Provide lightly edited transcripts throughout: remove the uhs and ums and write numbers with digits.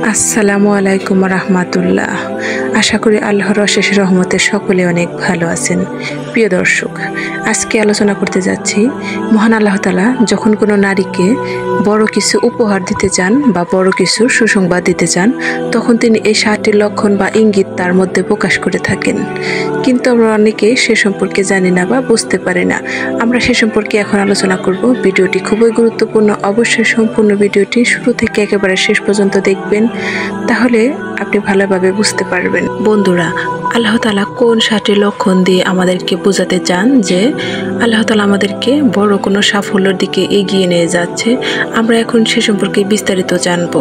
আসসালামু আলাইকুম রাহমাতুল্লাহ। আশা করি আল্লাহর অশেষ রহমতে সকলে অনেক ভালো আছেন। প্রিয় দর্শক, আজকে আলোচনা করতে যাচ্ছি মহান আল্লাহ তাআলা যখন কোনো নারীকে বড় কিছু উপহার দিতে চান বা বড় কিছু সুসংবাদ দিতে চান, তখন তিনি এই 7টি লক্ষণ বা ইঙ্গিত তার মধ্যে প্রকাশ করে থাকেন। কিন্তু আমরা অনেকে সে সম্পর্কে জানি না বা বুঝতে পারি না। আমরা সে সম্পর্কে এখন আলোচনা করব। ভিডিওটি খুবই গুরুত্বপূর্ণ। অবশ্যই সম্পূর্ণ ভিডিওটি শুরু থেকে একেবারে শেষ পর্যন্ত দেখবেন, তাহলে আপনি ভালোভাবে বুঝতে পারবেন। বন্ধুরা, আল্লাহ তাআলা কোন 7টি লক্ষণ দিয়ে আমাদেরকে বোঝাতে চান যে আল্লাহ তাআলা আমাদেরকে বড় কোনো সাফল্যের দিকে এগিয়ে নিয়ে যাচ্ছে, আমরা এখন সে সম্পর্কে বিস্তারিত জানব।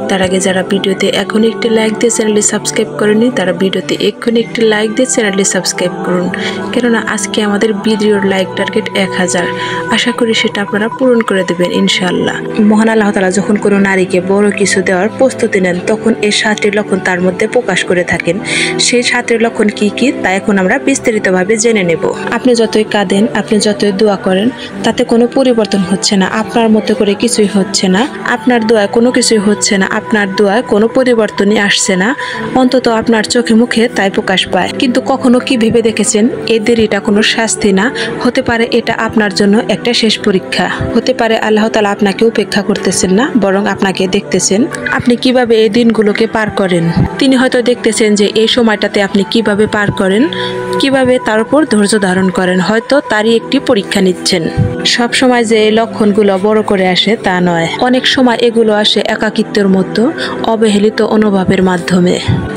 তার আগে যারা ভিডিওতে এখন একটি লাইক দিয়ে চ্যানেলটি সাবস্ক্রাইব করেনি, তারা ভিডিওতে এক্ষুনি একটি লাইক দিয়ে চ্যানেলটি সাবস্ক্রাইব করুন, কেননা আজকে আমাদের ভিডিওর লাইক টার্গেট 1000। আশা করি সেটা আপনারা পূরণ করে দেবেন ইনশাআল্লাহ। মহান আল্লাহ তাআলা যখন কোনো নারীকে বড় কিছু দেওয়ার প্রস্তুতি নেন, তখন এই 7টি লক্ষণ তার মধ্যে প্রকাশ করে থাকেন। সেই 7টি লক্ষণ কি কি তা এখন আমরা বিস্তারিতভাবে জেনে নেব। আপনি যতই কাঁদেন, আপনি যতই দোয়া করেন, তাতে কোনো পরিবর্তন হচ্ছে না। আপনার মতো করে কিছুই হচ্ছে না। আপনার দোয়ায় কোনো কিছুই হচ্ছে না। আপনার দোয়ায় কোনো পরিবর্তনই আসছে না। অন্তত আপনার চোখে মুখে তাই প্রকাশ পায়। কিন্তু কখনো কি ভেবে দেখেছেন এই দেরিটা কোনো শাস্তি না, হতে পারে এটা আপনার জন্য একটা শেষ পরীক্ষা। হতে পারে আল্লাহ তাআলা আপনাকে উপেক্ষা করতেছেন না, বরং আপনাকে দেখতেছেন আপনি কিভাবে এই দিনগুলোকে পার করেন। তিনি হয়তো দেখতেছেন যে এই সময়টাতে আপনি কিভাবে পার করেন, কিভাবে তার উপর ধৈর্য ধারণ করেন। হয়তো তারই একটি পরীক্ষা নিচ্ছেন। সব সময় যে এই লক্ষণগুলো বড় করে আসে তা নয়। অনেক সময় এগুলো আসে একাকিত্বের মতো অবহেলিত অনুভবের মাধ্যমে,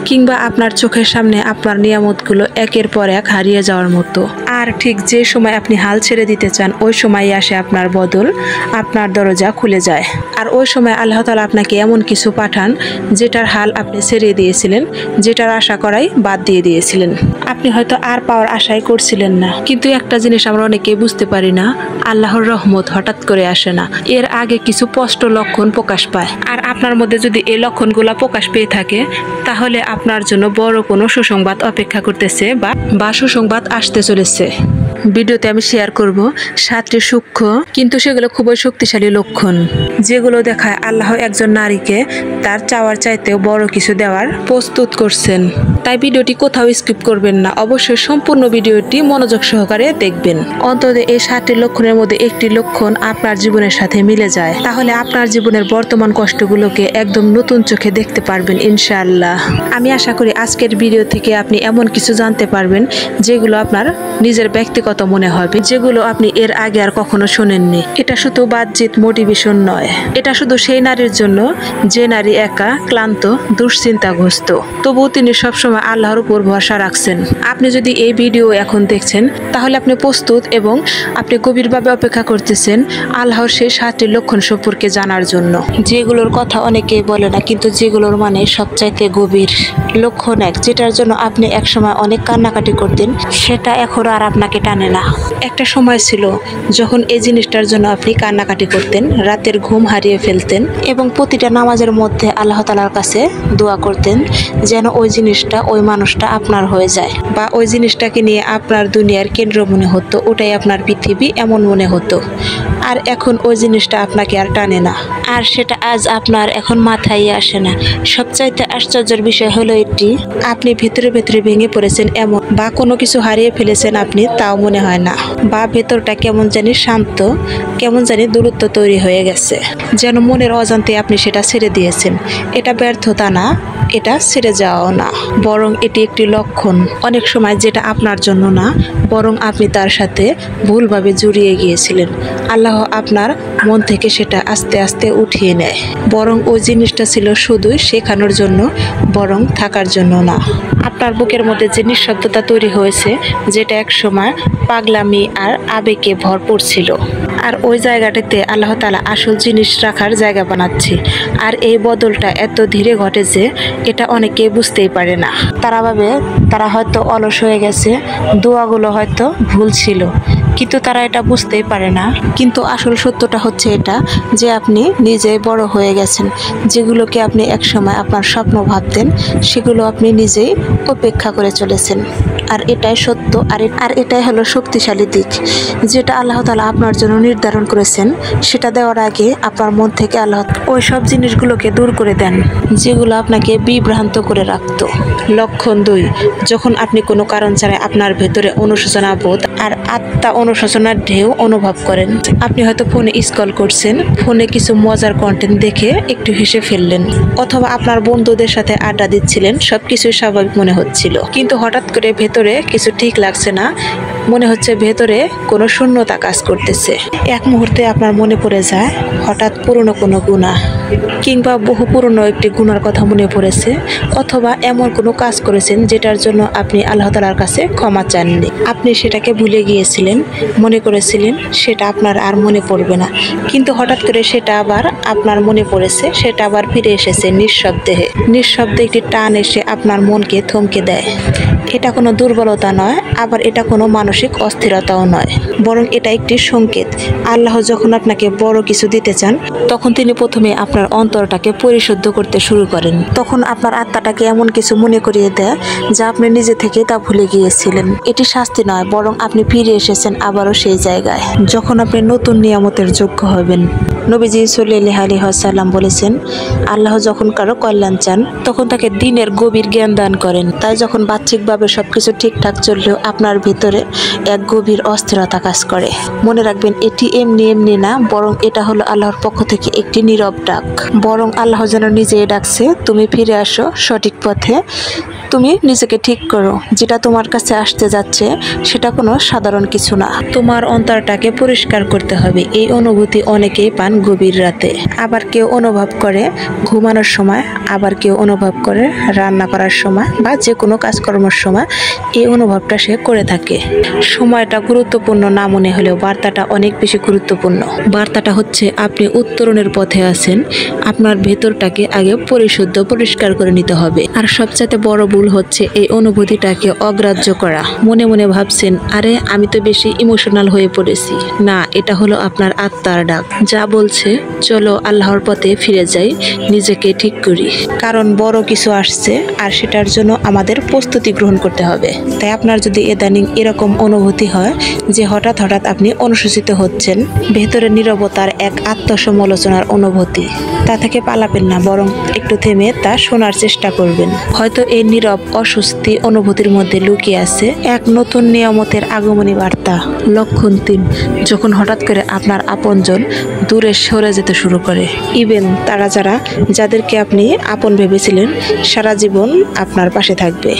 কিংবা আপনার চোখের সামনে আপনার নিয়ামতগুলো একের পর এক হারিয়ে যাওয়ার মতো। আর ঠিক যে সময় আপনি হাল ছেড়ে দিতে চান, ওই সময়ই আসে আপনার বদল, আপনার দরজা খুলে যায়। আর ওই সময় আল্লাহ তাআলা আপনাকে এমন কিছু পাঠান যেটার হাল আপনি ছেড়ে দিয়েছিলেন, যেটার আশা করাই বাদ দিয়ে দিয়েছিলেন। আপনি হয়তো আর পাওয়ার আশাই করছিলেন না। কিন্তু একটা জিনিস আমরা অনেকেই বুঝতে পারি না, আল্লাহর রহমত হঠাৎ করে আসে না। এর আগে কিছু স্পষ্ট লক্ষণ প্রকাশ পায়। আর আপনার মধ্যে যদি এই লক্ষণগুলো প্রকাশ পেয়ে থাকে, তাহলে আপনার জন্য বড় কোনো সুসংবাদ অপেক্ষা করতেছে বা সুসংবাদ আসতে চলেছে। ভিডিওতে আমি শেয়ার করব 7টি সূক্ষ্ম কিন্তু সেগুলো খুবই শক্তিশালী লক্ষণ, যেগুলো দেখায় আল্লাহ একজন নারীকে তার চাওয়ার চাইতেও বড় কিছু দেওয়ার প্রস্তুত করছেন। তাই ভিডিওটি কোথাও স্কিপ করবেন না, অবশ্যই সম্পূর্ণ ভিডিওটি মনোযোগ সহকারে দেখবেন। অন্তত এই 7টি লক্ষণের মধ্যে একটি লক্ষণ আপনার জীবনের সাথে মিলে যায়, তাহলে আপনার জীবনের বর্তমান কষ্টগুলোকে একদম নতুন চোখে দেখতে পারবেন ইনশাআল্লাহ। আমি আশা করি আজকের ভিডিও থেকে আপনি এমন কিছু জানতে পারবেন যেগুলো আপনার নিজের ব্যক্তিগত মনে হবে, যেগুলো আপনি এর আগে আর কখনো শোনেননি। এটা শুধু বাহ্যিক মোটিভেশন নয়, এটা শুধু সেই নারীর জন্য যে নারী একা, ক্লান্ত, দুশ্চিন্তাগ্রস্ত, তবুও তিনি সবসময় আল্লাহর উপর ভরসা রাখছেন। আপনি যদি এই ভিডিও এখন দেখছেন, তাহলে আপনি প্রস্তুত এবং আপনি গভীরভাবে অপেক্ষা করতেছেন আল্লাহর সেই 7টি লক্ষণ সম্পর্কে জানার জন্য, যেগুলোর কথা অনেকেই বলে না, কিন্তু যেগুলোর মানে সবচাইতে গভীর। লক্ষণ 1, যেটার জন্য আপনি একসময় অনেক কান্নাকাটি করতেন, সেটা এখন আর আপনাকে টানে না। একটা সময় ছিল যখন এই জিনিসটার জন্য আপনি কান্নাকাটি করতেন, রাতের ঘুম হারিয়ে ফেলতেন এবং প্রতিটা নামাজের মধ্যে আল্লাহ তাআলার কাছে দোয়া করতেন যেন ওই জিনিসটা, ওই মানুষটা আপনার হয়ে যায়, বা ওই জিনিসটাকে নিয়ে আপনার দুনিয়ার কেন্দ্র মনে হতো, ওটাই আপনার পৃথিবী এমন মনে হতো। আর এখন ওই জিনিসটা আপনাকে আর টানে না, আর সেটা আজ আপনার এখন মাথায় আসে না। সবচাইতে আশ্চর্যের বিষয় হলো এটি, আপনি ভেতরে ভেতরে ভেঙে পড়েছেন এমন, বা কোনো কিছু হারিয়ে ফেলেছেন আপনি তাও মনে হয় না, বা ভেতরটা কেমন জানি শান্ত, কেমন জানি দূরত্ব তৈরি হয়ে গেছে, যেন মনের অজান্তে আপনি সেটা ছেড়ে দিয়েছেন। এটা ব্যর্থতা না, এটা ছেড়ে যাওয়াও না, বরং এটি একটি লক্ষণ। অনেক সময় যেটা আপনার জন্য না, বরং আপনি তার সাথে ভুলভাবে জড়িয়ে গিয়েছিলেন। আল্লাহ আপনার মন থেকে সেটা আস্তে আস্তে উঠিয়ে নেয়, বরং ওই জিনিসটা ছিল শুধুই শেখানোর জন্য, বরং থাকার জন্য না। আপনার বুকের মধ্যে যে নিঃশব্দতা তৈরি হয়েছে, যেটা এক সময় পাগলামি আর আবেগে ভরপুর ছিল, আর ওই জায়গাটাতে আল্লাহ তাআলা আসল জিনিস রাখার জায়গা বানাচ্ছে। আর এই বদলটা এত ধীরে ঘটে যে এটা অনেকেই বুঝতেই পারে না। তারা ভাবে তারা হয়তো অলস হয়ে গেছে, দোয়াগুলো হয়তো ভুল ছিল, কিন্তু তারা এটা বুঝতেই পারে না। কিন্তু আসল সত্যটা হচ্ছে এটা যে আপনি নিজেই বড় হয়ে গেছেন। যেগুলোকে আপনি একসময় আপনার স্বপ্ন ভাবতেন, সেগুলো আপনি নিজেই উপেক্ষা করে চলেছেন। আর এটাই সত্য, আর এটাই হলো শক্তিশালী দিক, যেটা আল্লাহ তাআলা আপনার জন্য নির্ধারণ করেছেন। সেটা দেওয়ার আগে আপনার মন থেকে আল্লাহ ওই সব জিনিসগুলোকে দূর করে দেন যেগুলো আপনাকে বিভ্রান্ত করে রাখত। লক্ষণ 2, যখন আপনি কোনো কারণ ছাড়া আপনার ভেতরে অনুশোচনা বোধ আর আত্মা অনুশোচনার ঢেউ অনুভব করেন। আপনি হয়তো ফোনে স্ক্রল করছেন, ফোনে কিছু মজার কন্টেন্ট দেখে একটু হেসে ফেললেন, অথবা আপনার বন্ধুদের সাথে আড্ডা দিচ্ছিলেন, সবকিছু স্বাভাবিক মনে হচ্ছিল, কিন্তু হঠাৎ করে ভেতরে কিছু ঠিক লাগছে না, মনে হচ্ছে ভেতরে কোনো শূন্যতা কাজ করতেছে। এক মুহূর্তে আপনার মনে পড়ে যায় হঠাৎ পুরনো কোনো গুনাহ, কিংবা বহু পুরনো একটি গুনার কথা মনে পড়েছে, অথবা এমন কোনো কাজ করেছেন যেটার জন্য আপনি আল্লাহ তাআলার কাছে ক্ষমা চাননি। আপনি সেটাকে ভুলে গিয়েছিলেন, মনে করেছিলেন সেটা আপনার আর মনে পড়বে না, কিন্তু হঠাৎ করে সেটা আবার আপনার মনে পড়েছে, সেটা আবার ফিরে এসেছে নিঃশব্দে একটি টান এসে আপনার মনকে থমকে দেয়। এটা কোনো দুর্বলতা নয়, আবার এটা কোনো মানসিক অস্থিরতাও নয়, বরং এটা একটি সংকেত। আল্লাহ যখন আপনাকে বড় কিছু দিতে চান, তখন তিনি প্রথমে আপনার অন্তরটাকে পরিশুদ্ধ করতে শুরু করেন। তখন আপনার আত্মাটাকে এমন কিছু মনে করিয়ে দেয় যা আপনি নিজে থেকে তা ভুলে গিয়েছিলেন। এটি শাস্তি নয়, বরং আপনি ফিরে এসেছেন আবারও সেই জায়গায় যখন আপনি নতুন নিয়ামতের যোগ্য হবেন। নবীজি সাল্লাল্লাহু আলাইহি ওয়াসাল্লাম বলেছেন, আল্লাহ যখন কারো কল্যাণ চান, তখন তাকে দিনের গভীর জ্ঞান দান করেন। তাই যখন বাহ্যিকভাবে সবকিছু ঠিকঠাক চললেও আপনার ভিতরে এক গভীর অস্থিরতা কাজ করে, মনে রাখবেন এটি এমনি না, বরং এটা হলো আল্লাহর পক্ষ থেকে একটি নীরব ডাক। বরং আল্লাহ যেন নিজেই ডাকছে, তুমি ফিরে আসো সঠিক পথে, তুমি নিজেকে ঠিক করো। যেটা তোমার কাছে আসতে যাচ্ছে সেটা কোনো সাধারণ কিছু না, তোমার অন্তরটাকে পরিষ্কার করতে হবে। এই অনুভূতি অনেকেই পান গভীর রাতে, আবার কেউ অনুভব করে ঘুমানোর সময়, আবার কেউ অনুভব করে রান্না করার সময় বা যে কোনো কাজকর্মের সময় এই অনুভবটা সে করে থাকে। সময়টা গুরুত্বপূর্ণ না মনে হলেও বার্তাটা অনেক বেশি গুরুত্বপূর্ণ। বার্তাটা হচ্ছে আপনি উত্তরণের পথে আছেন, আপনার ভেতরটাকে আগে পরিষ্কার করে নিতে হবে। আর সবচেয়ে বড় ভুল হচ্ছে এই অনুভূতিটাকে অগ্রাহ্য করা। মনে মনে ভাবছেন, আরে আমি তো বেশি ইমোশনাল হয়ে পড়েছি। না, এটা হলো আপনার আত্মার ডাক, যা বলছে চলো আল্লাহর পথে ফিরে যাই, নিজেকে ঠিক করি, কারণ বড় কিছু আসছে আর সেটার জন্য আমাদের প্রস্তুতি গ্রহণ করতে হবে। তাই আপনার যদি ইদানিং এরকম অনুভূতি হয় যে হঠাৎ আপনি অনুশোচিত হচ্ছেন, ভেতরে নীরবতার এক আত্মসমালোচনার অনুভূতি, তা থেকে পালাবেন না, বরং একটু থেমে তা শোনার চেষ্টা করবেন। হয়তো এই নীরব অস্বস্তি অনুভূতির মধ্যে লুকিয়ে আছে এক নতুন নিয়ামতের আগমনী বার্তা। লক্ষণ 3, যখন হঠাৎ করে আপনার আপনজন দূরে সরে যেতে শুরু করে, ইভেন তারা যাদেরকে আপনি আপন ভেবেছিলেন সারা জীবন আপনার পাশে থাকবে।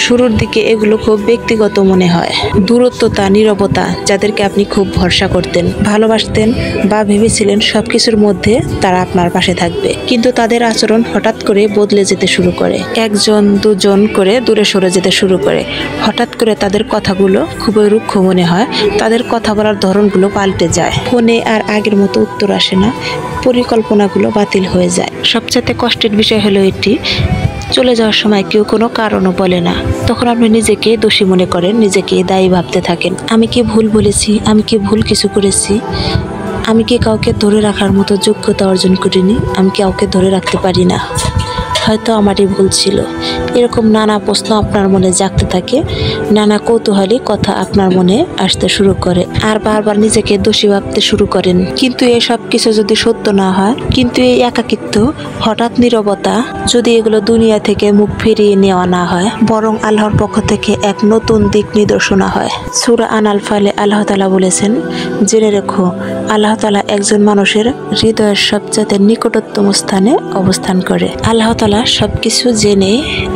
শুরুর দিকে এগুলো খুব ব্যক্তিগত মনে হয়, দূরত্বতা, নীরবতা, যাদেরকে আপনি খুব ভরসা করতেন, ভালোবাসতেন বা ভেবেছিলেন সবকিছুর মধ্যে তারা আপনার পাশে থাকবে, কিন্তু তাদের আচরণ হঠাৎ করে বদলে যেতে শুরু করে, 1-2 করে দূরে সরে যেতে শুরু করে। হঠাৎ করে তাদের কথাগুলো খুবই রুক্ষ মনে হয়, তাদের কথা বলার ধরনগুলো পাল্টে যায়, ফোনে আর আগের মতো উত্তর আসে না, পরিকল্পনাগুলো বাতিল হয়ে যায়। সবচেয়ে কষ্টের বিষয় হলো এটি, চলে যাওয়ার সময় কেউ কোনো কারণও বলে না। তখন আপনি নিজেকে দোষী মনে করেন, নিজেকে দায়ী ভাবতে থাকেন। আমি কি ভুল বলেছি? আমি কি ভুল কিছু করেছি? আমি কি কাউকে ধরে রাখার মতো যোগ্যতা অর্জন করিনি? আমি কাউকে ধরে রাখতে পারি না, হয়তো আমারই ভুল ছিল। এরকম নানা প্রশ্ন আপনার মনে জাগতে থাকে, নানা কৌতূহলী কথা আপনার মনে আসতে শুরু করে, আর বারবার নিজেকে দোষী ভাবতে শুরু করেন। কিন্তু এই সব কিছু যদি সত্য না হয়, কিন্তু এই একাকিত্ব, হঠাৎ নীরবতা, যদি এগুলো দুনিয়া থেকে মুখ ফিরিয়ে নেওয়া না হয়, বরং আল্লাহর পক্ষ থেকে এক নতুন দিক নির্দেশনা হয়। সূরা আন-নাফলে আল্লাহ তাআলা বলেছেন, জেনে রেখো আল্লাহ তাআলা একজন মানুষের হৃদয়ের সবচেয়ে নিকটতম স্থানে অবস্থান করে। আল্লাহ তাআলা সবকিছু জেনে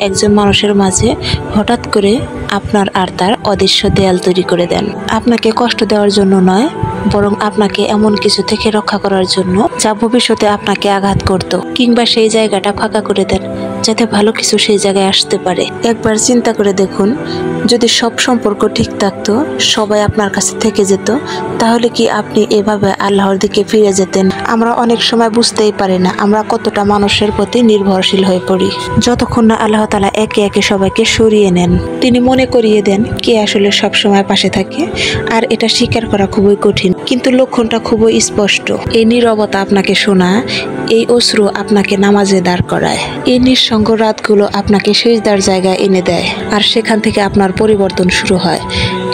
একজন মানুষের মাঝে হঠাৎ করে আপনার আর তার অদৃশ্য দেয়াল তৈরি করে দেন। আপনাকে কষ্ট দেওয়ার জন্য নয়, বরং আপনাকে এমন কিছু থেকে রক্ষা করার জন্য যা ভবিষ্যতে আপনাকে আঘাত করত, কিংবা সেই জায়গাটা ফাঁকা করে দেন যাতে ভালো কিছু সেই জায়গায় আসতে পারে। একবার চিন্তা করে দেখুন, যদি সব সম্পর্ক ঠিক থাকতো, সবাই আপনার কাছে থেকে যেত, তাহলে কি আপনি এভাবে আল্লাহর দিকে ফিরে যেতেন? আমরা অনেক সময় বুঝতেই পারি না আমরা কতটা মানুষের প্রতি নির্ভরশীল হয়ে পড়ি, যতক্ষণ না আল্লাহ তাআলা একে একে সবাইকে সরিয়ে নেন। তিনি মনে করিয়ে দেন কে আসলে সব সময় পাশে থাকে, আর এটা স্বীকার করা খুবই কঠিন, কিন্তু লক্ষণটা খুবই স্পষ্ট। এই নীরবতা আপনাকে শোনা, এই অশ্রু আপনাকে নামাজে দাঁড় করায়, এই নিঃশ্বাস নিঃসঙ্গ রাতগুলো আপনাকে সিজদার জায়গায় এনে দেয়, আর সেখান থেকে আপনার পরিবর্তন শুরু হয়।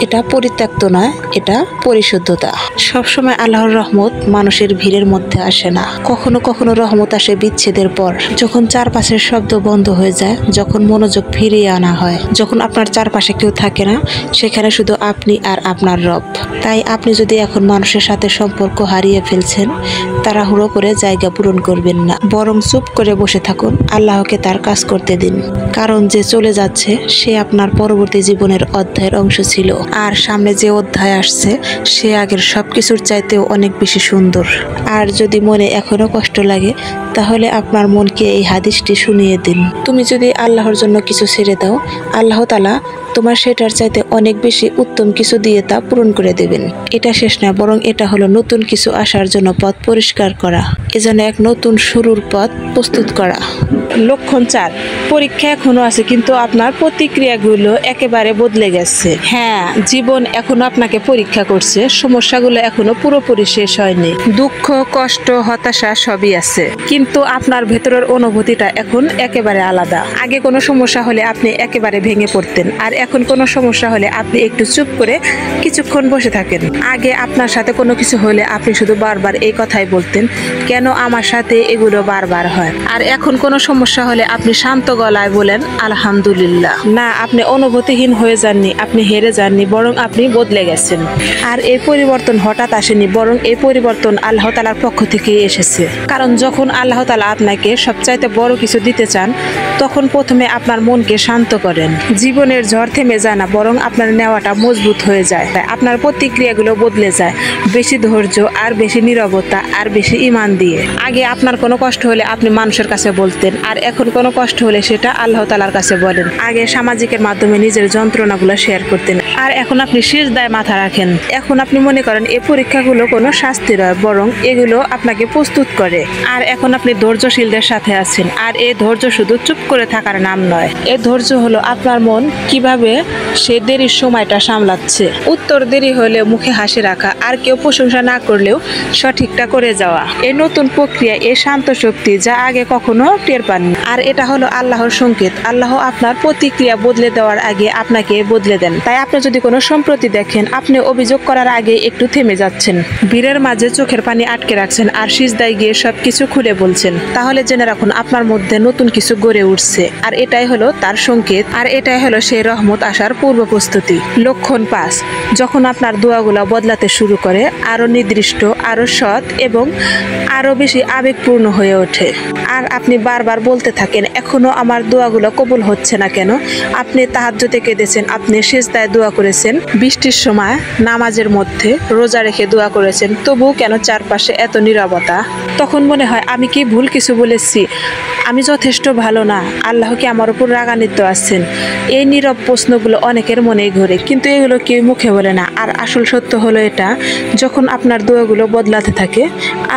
এটা পরিত্যক্ত নয়, এটা পরিশুদ্ধতা। সবসময় আল্লাহর রহমত মানুষের ভিড়ের মধ্যে আসে না। কখনো কখনো রহমত আসে বিচ্ছেদের পর, যখন চারপাশের শব্দ বন্ধ হয়ে যায়, যখন মনোযোগ ফিরিয়ে আনা হয়, যখন আপনার চারপাশে কেউ থাকে না, সেখানে শুধু আপনি আর আপনার রব। তাই আপনি যদি এখন মানুষের সাথে সম্পর্ক হারিয়ে ফেলছেন, তাড়াহুড়ো করে জায়গা পূরণ করবেন না, বরং চুপ করে বসে থাকুন, আল্লাহকে তার কাজ করতে দিন। কারণ যে চলে যাচ্ছে সে আপনার পরবর্তী জীবনের অধ্যায়ের অংশ ছিল, আর সামনে যে অধ্যায় আসছে সে আগের সবকিছুর চাইতেও অনেক বেশি সুন্দর। আর যদি মনে এখনো কষ্ট লাগে, তাহলে আপনার মনকে এই হাদিসটি শুনিয়ে দিন। তুমি যদি আল্লাহর জন্য কিছু ছেড়ে দাও, আল্লাহ তাআলা তোমার সেটার চাইতে অনেক বেশি উত্তম কিছু দিয়ে তা পূরণ করে দেবেন। এটা শেষ না, বরং এটা হলো নতুন কিছু আসার জন্য পথ পরিষ্কার করা, এজন্য এক নতুন শুরুর পথ প্রস্তুত করা। লক্ষণ 4, পরীক্ষা এখনো আছে, কিন্তু আপনার প্রতিক্রিয়াগুলো একেবারে বদলে গেছে। হ্যাঁ, জীবন এখনো আপনাকে পরীক্ষা করছে, সমস্যাগুলো এখনো পুরোপুরি শেষ হয়নি, দুঃখ, কষ্ট, হতাশা সবই আছে, কিন্তু আপনার ভেতরের অনুভূতিটা এখন একেবারে আলাদা। আগে কোনো সমস্যা হলে আপনি একেবারে ভেঙে পড়তেন, আর এখন কোনো সমস্যা হলে আপনি একটু চুপ করে কিছুক্ষণ বসে থাকেন। আগে আপনার সাথে কোনো কিছু হলে আপনি শুধু বারবার এই কথাই বলতেন, কেন আমার সাথে এগুলো বারবার হয়। আর এখন কোনো সমস্যা হলে আপনি শান্ত গলায় বলেন আলহামদুলিল্লাহ। না, আপনি অনুভূতিহীন হয়ে যাননি, আপনি হেরে যাননি, বরং আপনি বদলে গেছেন। আর এই পরিবর্তন হঠাৎ আসেনি, বরং এই পরিবর্তন আল্লাহ তাআলার পক্ষ থেকেই এসেছে। কারণ যখন আল্লাহ তাআলা আপনাকে সবচাইতে বড় কিছু দিতে চান, তখন প্রথমে আপনার মনকে শান্ত করেন। জীবনের ঝড় থেমে যায় না, বরং আপনার নেওয়াটা মজবুত হয়ে যায়। আপনার প্রতিক্রিয়াগুলো বদলে যায়, বেশি ধৈর্য, আর বেশি নীরবতা, আর বেশি ঈমান দিয়ে। আগে আপনার কোনো কষ্ট হলে আপনি মানুষের কাছে বলতেন, আর এখন কোনো কষ্ট হলে সেটা আল্লাহ তাআলার কাছে বলেন। আগে সামাজিকের মাধ্যমে নিজের যন্ত্রণাগুলো শেয়ার করতেন, আর এখন আপনি সিজদায় মাথা রাখেন। এখন আপনি মনে করেন এই পরীক্ষাগুলো কোনো শাস্তি নয়, বরং এগুলো আপনাকে প্রস্তুত করে। আর এখন আপনি ধৈর্যশীলদের সাথে আছেন, আর এই ধৈর্য শুধু চুপ করে থাকার নাম নয়। এই ধৈর্য হলো আপনার মন কিভাবে সে দেরির সময়টা সামলাচ্ছে। উত্তর দেরি হলে মুখে হাসি রাখা, আর কেউ প্রশংসা না করলেও সঠিকটা করে যাওয়া। এই নতুন প্রক্রিয়া, এই শান্ত শক্তি যা আগে কখনো টের পাননি। আর এটা হলো আল্লাহর সংকেত। আল্লাহ আপনার প্রতিক্রিয়া বদলে দেওয়ার আগে আপনাকে বদলে দেন। তাই আপনি যদি কোনো সম্প্রতি দেখেন, আপনি অভিযোগ করার আগে একটু থেমে যাচ্ছেন, ভিড়ের মাঝে চোখের পানি আটকে রাখছেন, আর সিজদায় গিয়ে সবকিছু খুলে বলছেন, তাহলে জেনে রাখুন আপনার মধ্যে নতুন কিছু গড়ে উঠছে। আর এটাই হলো তার সংকেত, আর এটাই হলো সেই রহমত আসার পূর্ব প্রস্তুতি। লক্ষণ 5, যখন আপনার দোয়াগুলো বদলাতে শুরু করে, আরো নির্দিষ্ট, আরো সৎ এবং আরো বেশি আবেগপূর্ণ হয়ে ওঠে। আর আপনি বারবার বলতে থাকেন, এখনো আমার দোয়াগুলো কবুল হচ্ছে না কেন? আপনি তাহাজ্জুদে কেঁদেছেন, আপনি সিজদায় দোয়া করেছেন, বৃষ্টির সময় নামাজের মধ্যে রোজা রেখে দোয়া করেছেন, তবুও কেন চারপাশে এত নীরবতা? তখন মনে হয় আমি কি ভুল কিছু বলেছি? আমি যথেষ্ট ভালো না? আল্লাহ কি আমার উপর রাগান্বিত আছেন? এই নীরব প্রশ্নগুলো অনেকের মনেই ঘোরে, কিন্তু এগুলো কেউ মুখে বলে না। আর আসল সত্য হলো এটা, যখন আপনার দোয়াগুলো বদলাতে থাকে,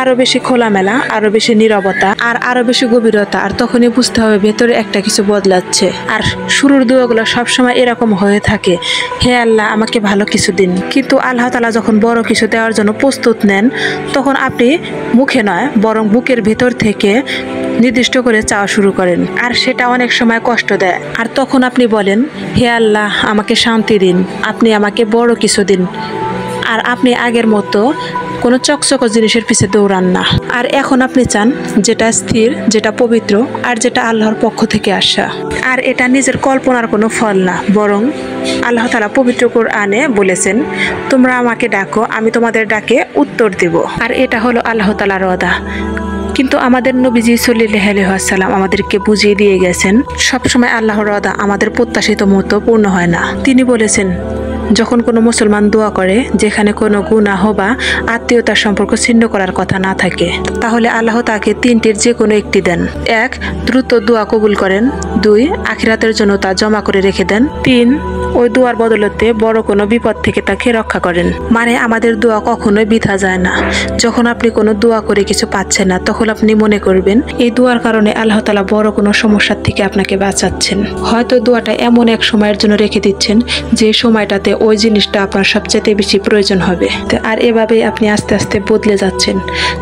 আরো বেশি খোলামেলা, আরো বেশি নীরবতা, আর আরো বেশি গভীরতা, আর তখনই বুঝতে হবে ভেতরে একটা কিছু বদলাচ্ছে। আর শুরুর দোয়াগুলো সবসময় এরকম হয়ে থাকে, হে আল্লাহ আমাকে ভালো কিছু দিন। কিন্তু আল্লাহ তাআলা যখন বড় কিছু দেওয়ার জন্য প্রস্তুত নেন, তখন আপনি মুখে নয়, বরং বুকের ভেতর থেকে নির্দিষ্ট করে চাওয়া শুরু করেন, আর সেটা অনেক সময় কষ্ট দেয়। আর তখন আপনি বলেন, হে আল্লাহ আমাকে শান্তি দিন, আপনি আমাকে বড় কিছু দিন। আর আপনি আগের মতো কোনো চকচক জিনিসের পিছে দৌড়ান না। আর এখন আপনি চান যেটা স্থির, যেটা পবিত্র, আর যেটা আল্লাহর পক্ষ থেকে আসা। আর এটা নিজের কল্পনার কোনো ফল না, বরং আল্লাহ তাআলা পবিত্র কোরআনে বলেছেন, তোমরা আমাকে ডাকো, আমি তোমাদের ডাকে উত্তর দেব। আর এটা হলো আল্লাহ তাআলার ওয়াদা। কিন্তু আমাদের নবীজি সাল্লাল্লাহু আলাইহি ওয়াসাল্লাম আমাদেরকে বুঝিয়ে দিয়ে গেছেন, সবসময় আল্লাহর ওয়াদা আমাদের প্রত্যাশিত মতো পূর্ণ হয় না। তিনি বলেছেন, যখন কোনো মুসলমান দোয়া করে যেখানে কোনো গুনাহ বা আত্মীয়তার সম্পর্ক ছিন্ন করার কথা না থাকে, তাহলে আল্লাহ তাকে 3টির যে কোনো একটি দেন। 1, দ্রুত দোয়া কবুল করেন। 2, আখিরাতের জন্য তা জমা করে রেখে দেন। 3, ওই দোয়ার বদলতে বড় কোনো বিপদ থেকে তাকে রক্ষা করেন। মানে আমাদের দোয়া কখনোই বৃথা যায় না। যখন আপনি কোনো দোয়া করে কিছু পাচ্ছেন না, তখন আপনি মনে করবেন এই দোয়ার কারণে আল্লাহ তাআলা বড় কোনো সমস্যার থেকে আপনাকে বাঁচাচ্ছেন। হয়তো দোয়াটা এমন এক সময়ের জন্য রেখে দিচ্ছেন যে সময়টাতে ওই জিনিসটা আপনার সবচেয়ে বেশি প্রয়োজন হবে। আর এভাবেই আপনি আস্তে আস্তে বদলে যাচ্ছেন।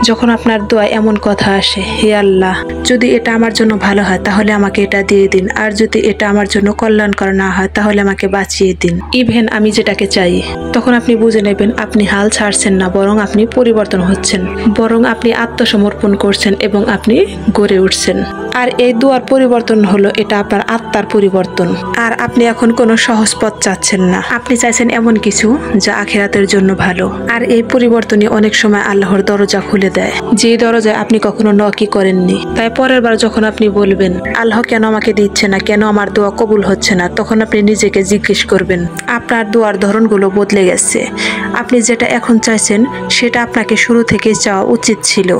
যখন আপনার দোয়ায় এমন কথা আসে, হে আল্লাহ, যদি এটা আমার জন্য ভালো হয় তাহলে আমাকে এটা দিয়ে দিন, আর যদি এটা আমার জন্য কল্যাণকর না হয় তাহলে আমাকে বাঁচিয়ে দিন, ইভেন আমি যেটাকে চাই, তখন আপনি বুঝে নেবেন আপনি হাল ছাড়ছেন না, বরং আপনি পরিবর্তন হচ্ছেন, বরং আপনি আত্মসমর্পণ করছেন এবং আপনি গড়ে উঠছেন। আর এই দোয়ার পরিবর্তন হলো এটা আপনার আত্মার পরিবর্তন। আর আপনি এখন কোনো সহজ পথ চাচ্ছেন না, আপনি চাইছেন এমন কিছু যা আখিরাতের জন্য ভালো। আর এই পরিবর্তনই অনেক সময় আল্লাহর দরজা খুলে দেয়, যে দরজায় আপনি কখনো নকই করেননি। তাই পরের বার যখন আপনি বলবেন আল্লাহ কেন আমাকে দিচ্ছে না, কেন আমার দোয়া কবুল হচ্ছে না, তখন আপনি নিজেকে জিজ্ঞেস করবেন আপনার দোয়ার ধরনগুলো বদলে গেছে। আপনি যেটা এখন চাইছেন সেটা আপনাকে শুরু থেকে চাওয়া উচিত ছিল।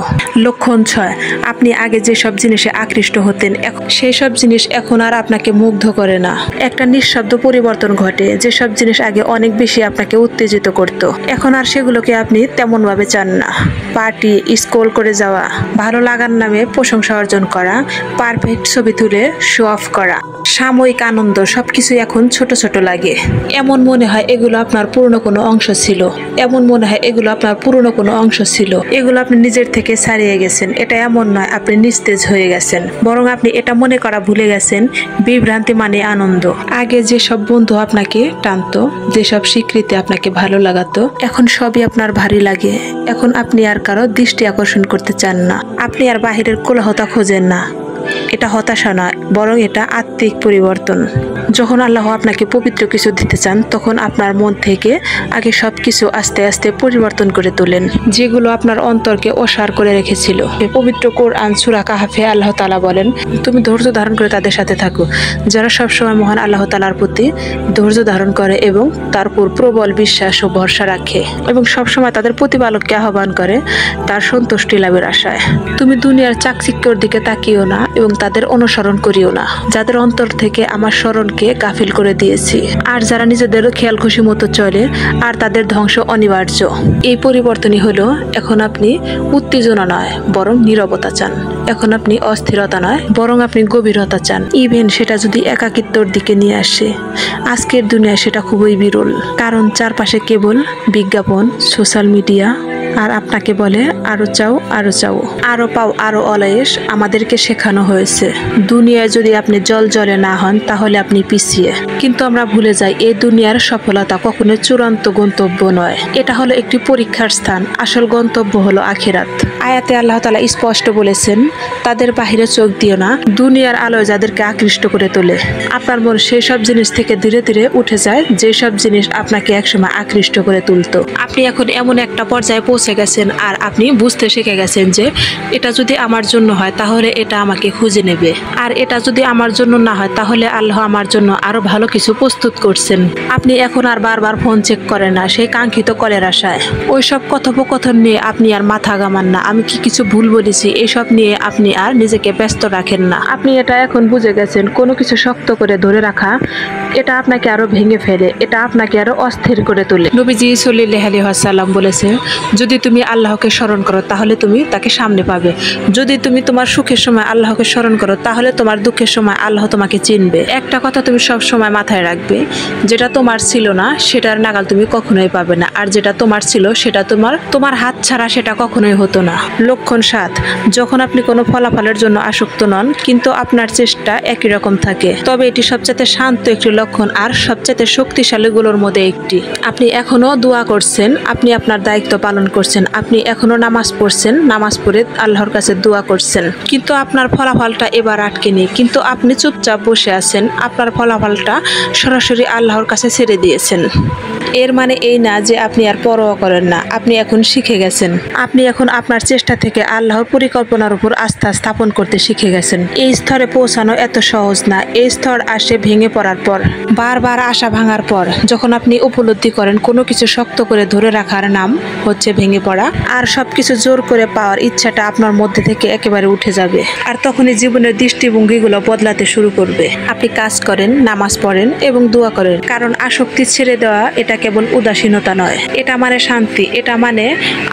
লক্ষণ 6, আপনি আগে যেসব জিনিসে আকৃষ্ট হতেন সেই সব জিনিস এখন আর আপনাকে মুগ্ধ করে না। একটা নিঃশব্দ পরিবর্তন ঘটে। যেসব জিনিস আগে অনেক বেশি আপনাকে উত্তেজিত করত, এখন আর সেগুলোকে আপনি তেমন ভাবে চান না। পার্টি, স্ক্রল করে যাওয়া, ভালো লাগার নামে প্রশংসা অর্জন করা, পারফেক্ট ছবি তুলে শো অফ করা, সাময়িক আনন্দ, সবকিছু এখন ছোট ছোট লাগে। এমন মনে হয় এগুলো আপনার পুরনো কোনো অংশ ছিল, এমন মনে হয় এগুলো আপনার পুরনো কোনো অংশ ছিল। এগুলো আপনি নিজের থেকে ছাড়িয়ে গেছেন। এটা এমন নয় আপনি নিস্তেজ হয়ে গেছেন, বরং আপনি এটা মনে করা ভুলে গেছেন বিভ্রান্তি মানে আনন্দ। আগে যেসব বন্ধু আপনাকে টানতো, যেসব স্বীকৃতি আপনাকে ভালো লাগাতো, এখন সবই আপনার ভারী লাগে। এখন আপনি আর কারো দৃষ্টি আকর্ষণ করতে চান না, আপনি আর বাহিরের কোলাহলতা খোঁজেন না। এটা হতাশা নয়, বরং এটা আত্মিক পরিবর্তন। যখন আল্লাহ আপনাকে পবিত্র কিছু দিতে চান, তখন আপনার মন থেকে আগে সবকিছু আস্তে আস্তে পরিবর্তন করে তোলেন, যেগুলো আপনার অন্তরকে অসাড় করে রেখেছিল। পবিত্র কোরআন সূরা কাহাফে আল্লাহ তাআলা বলেন, তুমি ধৈর্য ধারণ করে তাদের সাথে থাকো যারা সবসময় মহান আল্লাহ তাআলার প্রতি ধৈর্য ধারণ করে এবং তার উপর প্রবল বিশ্বাস ও ভরসা রাখে, এবং সবসময় তাদের প্রতিপালককে আহ্বান করে তার সন্তুষ্টি লাভের আশায়। তুমি দুনিয়ার চাকচিক্যর দিকে তাকিও না এবং তাদের অনুসরণ করিও না, যাদের অন্তর থেকে আমার স্মরণকে গাফিল করে দিয়েছি, আর যারা নিজেদের খেয়াল খুশি মতো চলে, আর তাদের ধ্বংস অনিবার্য। এই পরিবর্তনই হলো, এখন আপনি উত্তেজনা নয় বরং নীরবতা চান, এখন আপনি অস্থিরতা নয় বরং আপনি গভীরতা চান, ইভেন সেটা যদি একাকিত্বর দিকে নিয়ে আসে। আজকের দুনিয়ায় সেটা খুবই বিরল, কারণ চারপাশে কেবল বিজ্ঞাপন, সোশ্যাল মিডিয়া, আর আপনাকে বলে আরো চাও, আরো চাও, আরো পাও, আরো অলয়েস। আমাদেরকে শেখানো হয়েছে দুনিয়ায় যদি আপনি জলে না হন তাহলে আপনি পিছিয়ে। কিন্তু আমরা ভুলে যাই এই দুনিয়ার সফলতা কখনো চূড়ান্ত গন্তব্য নয়, এটা হলো একটি পরীক্ষার স্থান। আসল গন্তব্য হলো আখিরাত। আয়াতে আল্লাহ তাআলা স্পষ্ট বলেছেন, তাদের বাহিরে চোখ দিও না, দুনিয়ার আলোয় যাদেরকে আকৃষ্ট করে তোলে। আপনার মন সেই সব জিনিস থেকে ধীরে ধীরে উঠে যায় যেসব জিনিস আপনাকে একসময় আকৃষ্ট করে তুলতো। আপনি এখন এমন একটা পর্যায়ে পৌঁছে গেছেন আর আপনি বুঝতে শিখে গেছেন যে এটা যদি আমার জন্য হয় তাহলে এটা আমাকে খুঁজে নেবে, আর এটা যদি আমার জন্য না হয় তাহলে আল্লাহ আমার জন্য আরো ভালো কিছু প্রস্তুত করছেন। আপনি এখন আর বারবার ফোন চেক করেন না সেই কাঙ্ক্ষিত কলের আশায়। ওইসব কথোপকথন নিয়ে আপনি আর মাথা ঘামান না, আমি কি কিছু ভুল বলেছি এসব নিয়ে আপনি আর নিজেকে ব্যস্ত রাখেন না। আপনি এটা এখন বুঝে গেছেন কোনো কিছু শক্ত করে ধরে রাখা এটা আপনাকে আরো ভেঙে ফেলে, এটা আপনাকে আরো অস্থির করে তোলে। নবীজি সাল্লাল্লাহু আলাইহি ওয়াসাল্লাম বলেছে, যদি তুমি আল্লাহকে স্মরণ করো তাহলে তুমি তাকে সামনে পাবে, যদি তুমি তোমার সুখের সময় আল্লাহকে স্মরণ করো তাহলে তোমার দুঃখের সময় আল্লাহ তোমাকে চিনবে। একটা কথা তুমি সব সময় মাথায় রাখবে, যেটা তোমার ছিল না সেটার নাগাল তুমি কখনোই পাবে না, আর যেটা তোমার ছিল সেটা তোমার হাত ছাড়া সেটা কখনোই হতো না। লক্ষণ 7, যখন আপনি কোনো ফলাফলের জন্য আসক্ত নন কিন্তু আপনার চেষ্টা একই রকম থাকে, তবে এটি সবচেয়ে শান্ত একটি লক্ষণ আর সবচেয়ে শক্তিশালী গুলোর মধ্যে একটি। আপনি এখনো দোয়া করছেন, আপনি আপনার দায়িত্ব পালন করছেন, আপনি এখনো নামাজ পড়ছেন, নামাজ পড়ে আল্লাহর কাছে দোয়া করছেন, কিন্তু আপনার ফলাফলটা এবার আটকে নেই, কিন্তু আপনি চুপচাপ বসে আছেন, আপনার ফলাফলটা সরাসরি আল্লাহর কাছে ছেড়ে দিয়েছেন। এর মানে এই না যে আপনি আর পরোয়া করেন না, আপনি এখন শিখে গেছেন। আপনি এখন আপনার চেষ্টা থেকে আল্লাহর পরিকল্পনার উপর আস্থা স্থাপন করতে শিখে গেছেন। এই স্তরে পৌঁছানো এত সহজ না। এই স্তর আসে ভেঙে পড়ার পর, বারবার আশা ভাঙার পর, যখন আপনি উপলব্ধি করেন কোনো কিছু শক্ত করে ধরে রাখার নাম হচ্ছে ভেঙে পড়া, আর সবকিছু জোর করে পাওয়ার ইচ্ছাটা আপনার মধ্যে থেকে একেবারে উঠে যাবে। আর তখনই জীবনের দৃষ্টিভঙ্গিগুলো বদলাতে শুরু করবে। আপনি কাজ করেন, নামাজ পড়েন এবং দোয়া করেন, কারণ আসক্তি ছেড়ে দেওয়া এটা কেবল উদাসীনতা নয়, এটা মানে শান্তি, এটা মানে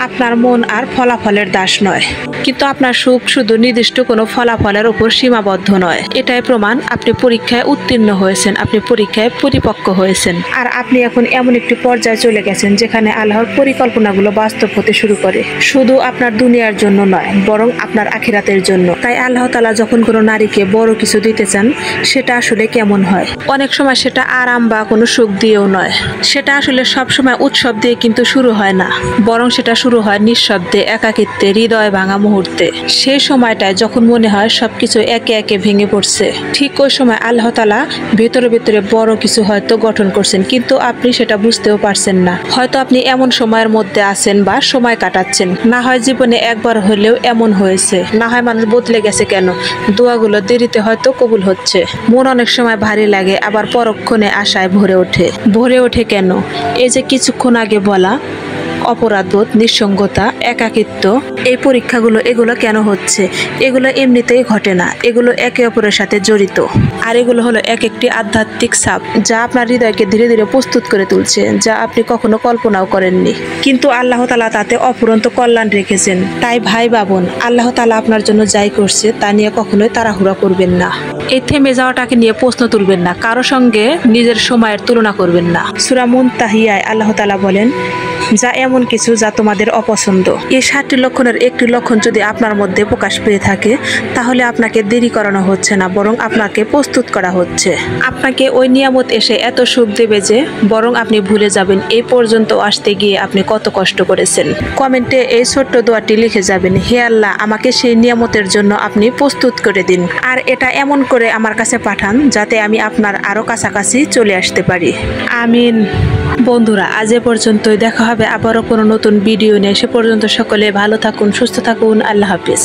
আপনার মন আর ফলাফলের দাস নয়। কিন্তু আপনার সুখ শুধু নির্দিষ্ট কোনো ফলাফলের উপর সীমাবদ্ধ নয়। এটাই প্রমাণ আপনি পরীক্ষায় উত্তীর্ণ হয়েছেন, আপনি পরীক্ষায় পরিপক্ক হয়েছেন, আর আপনি এখন এমন একটি পর্যায়ে চলে গেছেন যেখানে আল্লাহর পরিকল্পনাগুলো বাস্তব হতে শুরু করে, শুধু আপনার দুনিয়ার জন্য নয়, বরং আপনার আখিরাতের জন্য। তাই আল্লাহ তাআলা যখন কোনো নারীকে বড় কিছু দিতে চান, সেটা আসলে কেমন হয়? অনেক সময় সেটা আরাম বা কোনো সুখ দিয়েও নয়। সেটা আসলে সবসময় উৎসব দিয়ে কিন্তু শুরু হয় না, বরং সেটা শুরু হয় নিঃশব্দে, একাকিত্বে, হৃদয় ভাঙা মুহূর্তে। সেই সময়টায় যখন মনে হয় সবকিছু একে একে ভেঙে পড়ছে, ঠিক ওই সময় আল্লাহ তাআলা ভেতরে ভেতরে বড় কিছু হয়তো গঠন করছেন, কিন্তু আপনি সেটা বুঝতেও পারছেন না। হয়তো আপনি এমন সময়ের মধ্যে আছেন বা সময় কাটাচ্ছেন, না হয় জীবনে একবার হলেও এমন হয়েছে, না হয় মানুষ বদলে গেছে কেন, দোয়াগুলো দেরিতে হয়তো কবুল হচ্ছে। মন অনেক সময় ভারী লাগে, আবার পরক্ষণে আশায় ভরে ওঠে কেন? এই যে কিছুক্ষণ আগে বলা অপরাধবোধ, নিঃসঙ্গতা, একাকিত্ব, এই পরীক্ষাগুলো, এগুলো কেন হচ্ছে? এগুলো এমনিতেই ঘটে না, এগুলো একে অপরের সাথে জড়িত। আর এগুলো হলো এক একটি আধ্যাত্মিক ছাপ, যা আপনার হৃদয়কে ধীরে ধীরে প্রস্তুত করে তুলছে, যা আপনি কখনো কল্পনাও করেননি। কিন্তু আল্লাহ তাআলা তাতে অফুরন্ত কল্যাণ রেখেছেন। তাই ভাই বাবন, আল্লাহ তাআলা আপনার জন্য যাই করছে তা নিয়ে কখনোই তাড়াহুড়া করবেন না। এই থেমে যাওয়াটাকে নিয়ে প্রশ্ন তুলবেন না, কারো সঙ্গে নিজের সময়ের তুলনা করবেন না। সূরা মুনতাহিয়ায় আল্লাহ তাআলা বলেন, যা এমন কিছু যা তোমাদের অপছন্দ। এই 7টি লক্ষণের একটি লক্ষণ যদি আপনার মধ্যে প্রকাশ পেয়ে থাকে, তাহলে আপনাকে দেরি করানো হচ্ছে না, বরং আপনাকে প্রস্তুত করা হচ্ছে। আপনাকে ওই নিয়ামত এসে এত সুখ দেবে যে বরং আপনি ভুলে যাবেন এই পর্যন্ত আসতে গিয়ে আপনি কত কষ্ট করেছেন। কমেন্টে এই ছোট্ট দোয়াটি লিখে যাবেন, হে আল্লাহ, আমাকে সেই নিয়ামতের জন্য আপনি প্রস্তুত করে দিন, আর এটা এমন করে আমার কাছে পাঠান যাতে আমি আপনার আরো কাছাকাছি চলে আসতে পারি। আমিন। বন্ধুরা, আজ এ পর্যন্তই। দেখা হবে আবারও কোনো নতুন ভিডিও নিয়ে। সে পর্যন্ত সকলে ভালো থাকুন, সুস্থ থাকুন। আল্লাহ হাফেজ।